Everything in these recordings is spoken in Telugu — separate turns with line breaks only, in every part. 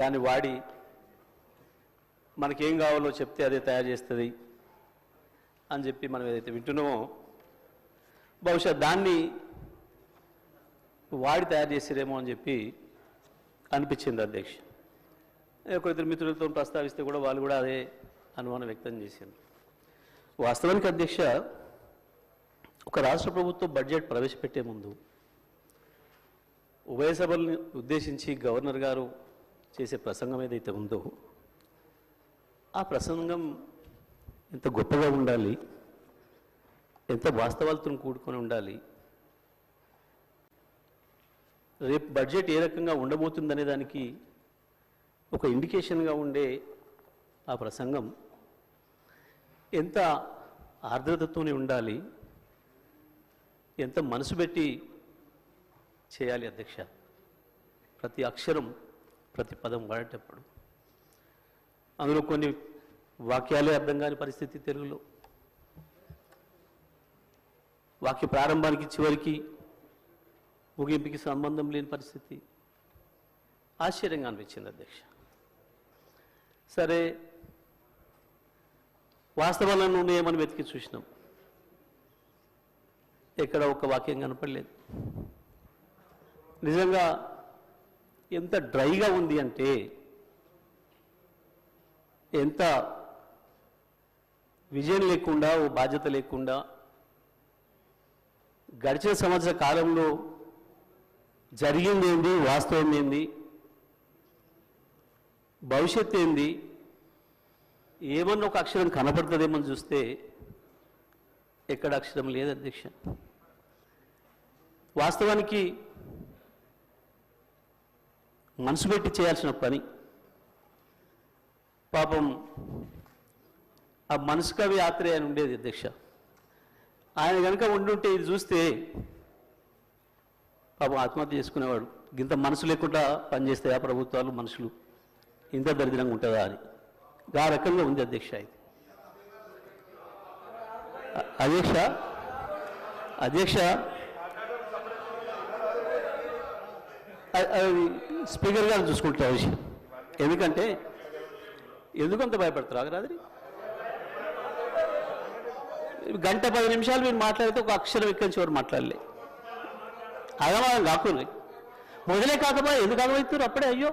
దాన్ని వాడి మనకేం కావాలో చెప్తే అదే తయారు చేస్తుంది అని చెప్పి మనం ఏదైతే వింటున్నామో బహుశా దాన్ని వాడి తయారు చేసేదేమో అని చెప్పి అనిపించింది అధ్యక్ష. ఒకరిద్దరు మిత్రులతో ప్రస్తావిస్తే కూడా వాళ్ళు కూడా అదే అనుమానం వ్యక్తం చేసింది. వాస్తవానికి అధ్యక్ష, ఒక రాష్ట్ర ప్రభుత్వం బడ్జెట్ ప్రవేశపెట్టే ముందు ఉభయ సభల్ని ఉద్దేశించి గవర్నర్ గారు చేసే ప్రసంగం ఏదైతే ఉందో ఆ ప్రసంగం ఎంత గొప్పగా ఉండాలి, ఎంత వాస్తవాలతో కూడుకొని ఉండాలి, రేపు బడ్జెట్ ఏ రకంగా ఉండబోతుందనే దానికి ఒక ఇండికేషన్గా ఉండే ఆ ప్రసంగం ఎంత ఆర్ద్రతతోనే ఉండాలి, ఎంత మనసు పెట్టి చేయాలి అధ్యక్ష. ప్రతి అక్షరం ప్రతి పదం వాడేటప్పుడు అందులో కొన్ని వాక్యాలే అర్థం కాని పరిస్థితి, తెలుగులో వాక్య ప్రారంభానికి చివరికి ముగింపుకి సంబంధం లేని పరిస్థితి ఆశ్చర్యంగా అనిపించింది అధ్యక్ష. సరే, వాస్తవాలను ఉన్నాయేమని వెతికి చూసినాం, ఎక్కడ ఒక వాక్యం కనపడలేదు. నిజంగా ఎంత డ్రైగా ఉంది అంటే, ఎంత విజయం లేకుండా, ఓ బాధ్యత లేకుండా గడిచిన సంవత్సర కాలంలో జరిగింది ఏంది, వాస్తవం ఏంది, భవిష్యత్తు ఏంది, ఏమన్నా ఒక అక్షరం కనపడుతుందేమని చూస్తే ఎక్కడ అక్షరం లేదు అధ్యక్ష. వాస్తవానికి మనసు పెట్టి చేయాల్సిన పని పాపం ఆ మనసు కవి ఆత్రేయ అని ఉండేది అధ్యక్ష. ఆయన కనుక ఉండుంటే ఇది చూస్తే పాపం ఆత్మహత్య చేసుకునేవాడు. ఇంత మనసు లేకుండా పనిచేస్తాయా ప్రభుత్వాలు, మనుషులు ఇంత దరిద్రంగా ఉంటుందా అని ఆ రకంగా ఉంది అధ్యక్ష. ఇది అధ్యక్ష స్పీకర్ గారు చూసుకుంటారు ఆ విషయం. ఎందుకంటే ఎందుకంత భయపడతారు ఆగరాది? గంట 10 నిమిషాలు మీరు మాట్లాడితే ఒక అక్షరం ఎక్కడి చివరి మాట్లాడలే. అగమాగం కాకుండా మొదలే కాకపోయా, ఎందుకు ఆగమవుతారు అప్పుడే? అయ్యో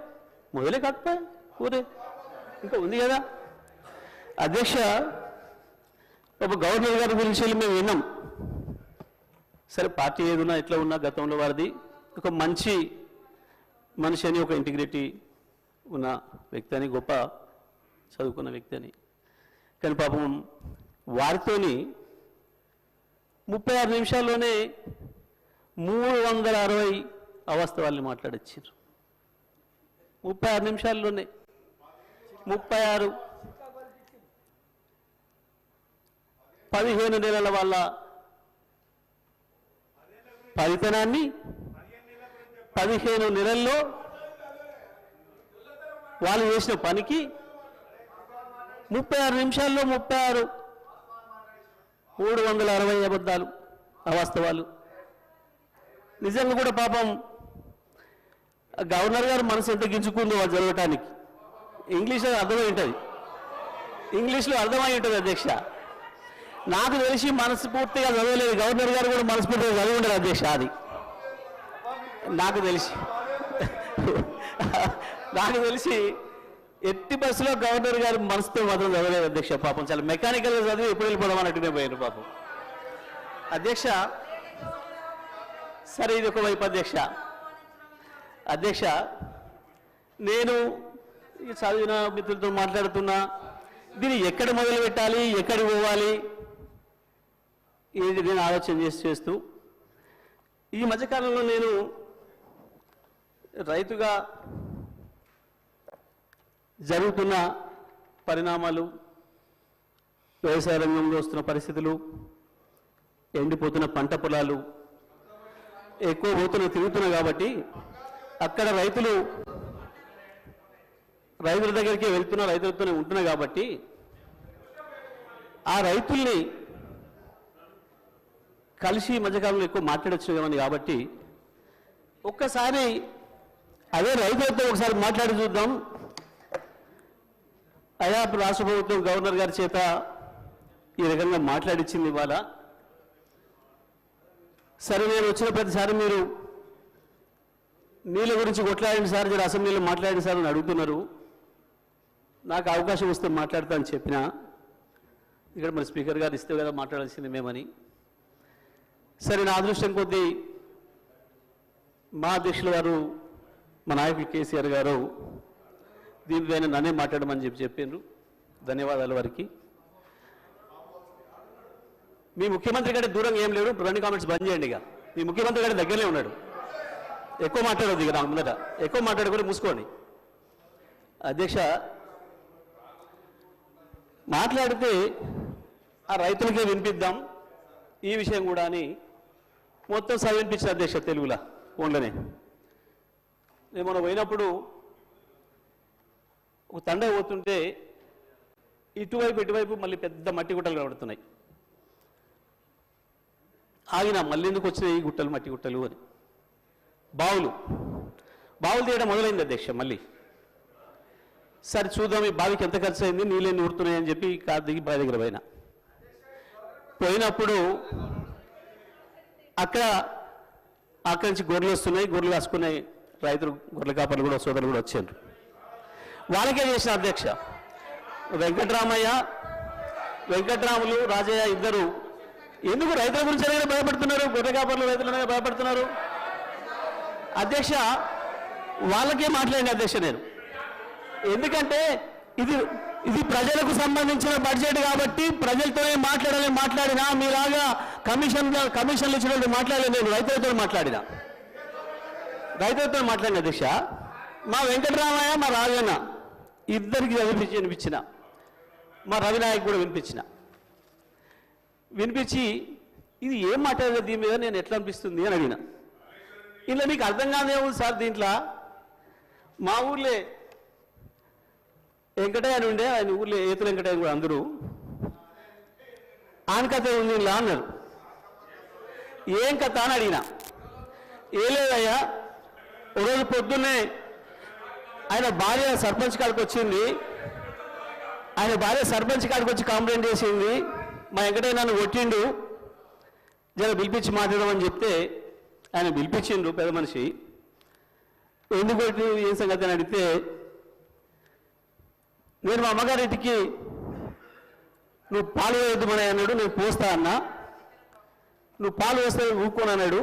మొదలే కాకపోయా, ఊరే ఇంకా ఉంది కదా అధ్యక్ష. ఒక గవర్నర్ గారి గురించి మేము విన్నాం. సరే, పార్టీ ఏదున్నా ఎట్లా ఉన్నా గతంలో వారిది ఒక మంచి మనిషి అని, ఒక ఇంటిగ్రిటీ ఉన్న వ్యక్తి అని, గొప్ప చదువుకున్న వ్యక్తి అని. కానీ పాపం వారితోని 36 నిమిషాల్లోనే 360 అవాస్తవాల్ని మాట్లాడొచ్చారు. 36 నిమిషాల్లోనే 36 15 నెలల వాళ్ళ ఫలితనాన్ని 15 నెలల్లో వాళ్ళు చేసిన పనికి 36 నిమిషాల్లో 360 అబద్ధాలు, అవాస్తవాలు. నిజంగా కూడా పాపం గవర్నర్ గారు మనసు ఎంత గించుకుందో వాళ్ళు చదవటానికి. ఇంగ్లీష్లో అర్థమై ఉంటుంది, అధ్యక్ష. నాకు తెలిసి మనస్ఫూర్తిగా చదవలేదు, గవర్నర్ గారు కూడా మనస్ఫూర్తిగా చదివి ఉండరు అధ్యక్ష. అది నాకు తెలిసి ఎట్టి బస్సులో గవర్నర్ గారు మనసుతో మాత్రం చదవలేదు అధ్యక్ష. పాపం చాలా మెకానికల్గా చదివి ఎప్పుడు వెళ్ళిపోదాం అన్నట్టునే పోయారు పాపం అధ్యక్ష. సరే, ఇది ఒకవైపు అధ్యక్ష. నేను చదివిన మిత్రులతో మాట్లాడుతున్నా, దీన్ని ఎక్కడ మొదలు పెట్టాలి, ఎక్కడికి పోవాలి, ఇది నేను ఆలోచన చేస్తూ ఈ మధ్యకాలంలో నేను రైతుగా జరుగుతున్న పరిణామాలు, వ్యవసాయ రంగంలో వస్తున్న పరిస్థితులు, ఎండిపోతున్న పంట పొలాలు, ఎక్కువ తిరుగుతున్నా కాబట్టి అక్కడ రైతుల దగ్గరికి వెళ్తున్నా, రైతులతోనే ఉంటున్నా కాబట్టి ఆ రైతుల్ని కలిసి మధ్యకాలంలో ఎక్కువ మాట్లాడొచ్చు కాబట్టి ఒక్కసారి అదే రైతులతో ఒకసారి మాట్లాడి చూద్దాం. అయా రాష్ట్ర ప్రభుత్వం గవర్నర్ గారి చేత ఈ రకంగా మాట్లాడించింది ఇవాళ. సరే, నేను వచ్చిన ప్రతిసారి మీరు నీళ్ళ గురించి కొట్లాడండి సార్, జర అసెంబ్లీలో మాట్లాడండి సార్ అని అడుగుతున్నారు. నాకు అవకాశం వస్తే మాట్లాడతా అని చెప్పినా, ఇక్కడ మరి స్పీకర్ గారు ఇస్తే కదా మాట్లాడాల్సింది మేమని. సరే, నా అదృష్టం కొద్దీ మా అధ్యక్షుల వారు, మా నాయకులు కేసీఆర్ గారు దీనిపైన నన్నే మాట్లాడమని చెప్పిండ్రు. ధన్యవాదాలు వారికి. మీ ముఖ్యమంత్రి కంటే దూరంగా ఏం లేడు. రెండు కామెంట్స్ బంద్ చేయండి. ఇక మీ ముఖ్యమంత్రి కంటే దగ్గరనే ఉన్నాడు. ఎక్కువ మాట్లాడవద్దు. ఇక నాకు ముందట ఎక్కువ మాట్లాడుకొని మూసుకోండి. అధ్యక్ష, మాట్లాడితే ఆ రైతులకే వినిపిద్దాం ఈ విషయం కూడా అని మొత్తం వినిపించిన అధ్యక్ష తెలుగులా ఫోన్లోనే. నేను మనం పోయినప్పుడు ఒక తండ పోతుంటే ఇటువైపు మళ్ళీ పెద్ద మట్టి గుట్టలు కనబడుతున్నాయి. ఆగిన మళ్ళీ ఎందుకు వచ్చినాయి ఈ గుట్టలు, మట్టి గుట్టలు అని. బావులు తీయడం మొదలైంది అధ్యక్ష. మళ్ళీ సరే చూద్దాం ఈ బావికి ఎంత ఖర్చు అయింది, నీళ్ళని ఊరుతున్నాయని చెప్పి కారు దిగి బావి దగ్గర పోయినప్పుడు అక్కడి నుంచి గొర్రెలు వస్తున్నాయి. గొర్రెలు కాసుకున్నాయి రైతులు, గొర్రెల కాపర్లు కూడా, సోదరులు కూడా వచ్చారు. వాళ్ళకే చేసిన అధ్యక్ష. వెంకట్రాములు రాజయ్య ఇద్దరు ఎందుకు రైతుల గురించి అనేది భయపడుతున్నారు? గొర్రె కాపర్లు రైతులనే భయపడుతున్నారు అధ్యక్ష. వాళ్ళకే మాట్లాడిన అధ్యక్ష నేను. ఎందుకంటే ఇది ప్రజలకు సంబంధించిన బడ్జెట్ కాబట్టి ప్రజలతోనే మాట్లాడినా మీలాగా కమిషన్లు ఇచ్చినట్టు మాట్లాడలేదు. నేను రైతులతో మాట్లాడిన అధ్యక్ష. మా వెంకటరామయ్య, మా రాజన్న ఇద్దరికి వినిపించిన, మా రవినాయక్ కూడా వినిపించి ఇది ఏం మాట్లాడలేదు దీని మీద, నేను ఎట్లా అనిపిస్తుంది అని అడిగిన. ఇలా మీకు అర్థం కాదే ఉంది సార్. దీంట్లో మా ఊర్లే వెంకటయ్య అని ఉండే, ఆయన ఊర్లో ఏతుల వెంకటయ్య కూడా అందరూ ఆయన కథ ఉంది ఇలా అన్నారు. ఏం కథ అని అడిగిన. ఏ లేదయ్యా, ఒకరోజు పొద్దున్నే ఆయన భార్య సర్పంచ్ కాడికి వచ్చింది. ఆయన భార్య సర్పంచ్ కాడికి వచ్చి కంప్లైంట్ చేసింది, మా వెంకటయ్య నన్ను కొట్టిండు, జర పిలిపించి మాట్లాడమని చెప్తే ఆయన పిలిపించిండు పెద్ద మనిషి. ఎందుకు కొట్టి ఏం సంగతి అని అడిగితే, నేను మా అమ్మగారింటికి నువ్వు పాలు వేయద్దు మన అన్నాడు. నేను పోస్తా అన్నా. నువ్వు పాలు వేస్తే ఊరుకోను అన్నాడు.